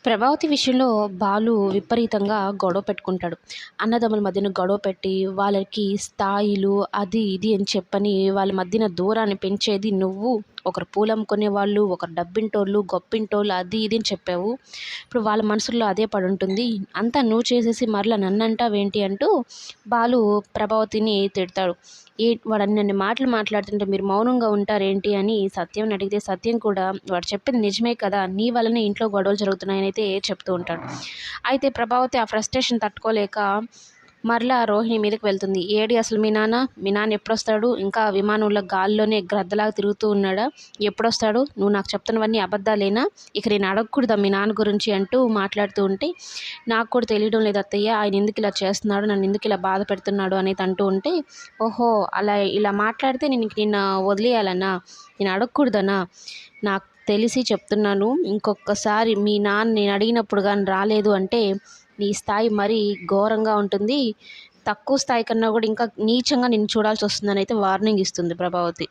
ప్రభావతి విషయంలో బాలు విపరీతంగా గొడవ పెట్టుకుంటాడు. అన్నదమ్ముల మధ్యన గొడవ పెట్టి, వాళ్ళకి స్థాయిలు అది ఇది అని చెప్పని వాళ్ళ మధ్యన దూరాన్ని పెంచేది నువ్వు. ఒకరు పూలమ్ముకునేవాళ్ళు, ఒకరు డబ్బింటోళ్ళు, గొప్పింటోళ్ళు అది ఇది అని చెప్పావు. ఇప్పుడు వాళ్ళ మనసుల్లో అదే పడుంటుంది. అంతా నువ్వు చేసేసి మరలా నన్నంటావేంటి అంటూ బాలు ప్రభావతిని తిడతాడు. వాడు అన్నన్ని మాటలు మాట్లాడుతుంటే మీరు మౌనంగా ఉంటారేంటి అని సత్యంని అడిగితే, సత్యం కూడా వాడు చెప్పింది నిజమే కదా! నీ వల్లనే ఇంట్లో గొడవలు జరుగుతున్నాయనైతే చెప్తూ ఉంటాడు. అయితే ప్రభావతి ఆ ఫ్రస్ట్రేషన్ తట్టుకోలేక మరలా రోహిణి మీదకి వెళ్తుంది. "ఏడి అసలు మీ నాన్న? మీ నాన్న ఎప్పుడొస్తాడు? ఇంకా విమానంలో గాల్లోనే గ్రద్దలాగా తిరుగుతూ ఉన్నాడా? ఎప్పుడొస్తాడు? నువ్వు నాకు చెప్తున్నవన్నీ అబద్ధాలేనా? ఇక నేను అడగకూడదా మీ నాన్న గురించి?" అంటూ మాట్లాడుతూ ఉంటే, "నాకు కూడా తెలియడం లేదు అత్తయ్య. ఆయన ఎందుకు ఇలా చేస్తున్నాడు? నన్ను ఎందుకు ఇలా బాధ పెడుతున్నాడు?" అనేది అంటూ ఉంటే, "ఓహో! ఇలా మాట్లాడితే నేను ఇంక నిన్ను వదిలేయాలనా? నేను అడగకూడదనా? నాకు తెలిసి చెప్తున్నాను. ఇంకొకసారి మీ నాన్న నేను అడిగినప్పుడు గాని రాలేదు అంటే నీ స్థాయి మరీ ఘోరంగా ఉంటుంది. తక్కువ స్థాయి కన్నా కూడా ఇంకా నీచంగా నిన్ను చూడాల్సి వస్తుందనైతే వార్నింగ్ ఇస్తుంది ప్రభావతి.